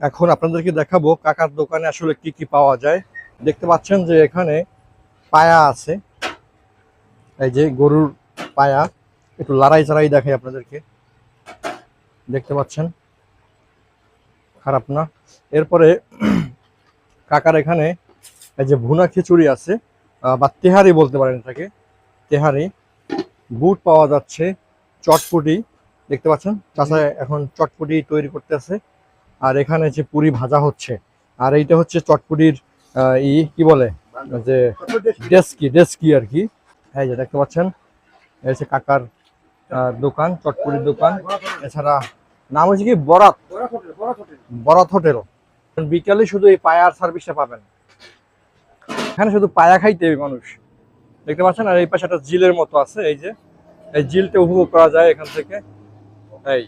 এখন আপনাদেরকে দেখাবো কাকার দোকানে আসলে কি কি পাওয়া যায়। দেখতে পাচ্ছেন যে এখানে পায়া আছে, এই যে গরুর পায়া, একটু লড়াই চাড়াই দেখাই আপনাদেরকে, দেখতে পাচ্ছেন, খারাপ না। এরপরে কাকার এখানে এই যে ভুনা খিচুড়ি আছে, বা তেহারি বলতে পারেন এটাকে, তেহারি। বুট পাওয়া যাচ্ছে, চটপটি, দেখতে পাচ্ছেন চাচা এখন চটপটি তৈরি করতেছে। আর এখানে যে পুরি ভাজা হচ্ছে, আর এইটা হচ্ছে চটপটির কি বলে যে ডেস্কি আর কি। এই যে দেখতে পাচ্ছেন, এই হচ্ছে কাকার দোকান, চটপটির দোকান। এছাড়া নাম হচ্ছে কি বরাত, বরাত হোটেল। বিকালে শুধু এই পায়ার সার্ভিসটা পাবেন, এখানে শুধু পায়া খাইতে মানুষ, দেখতে পাচ্ছেন। আর এই পাশে একটা ঝিলের মতো আছে, এই যে এই ঝিলটা উপভোগ করা যায় এখান থেকে। এই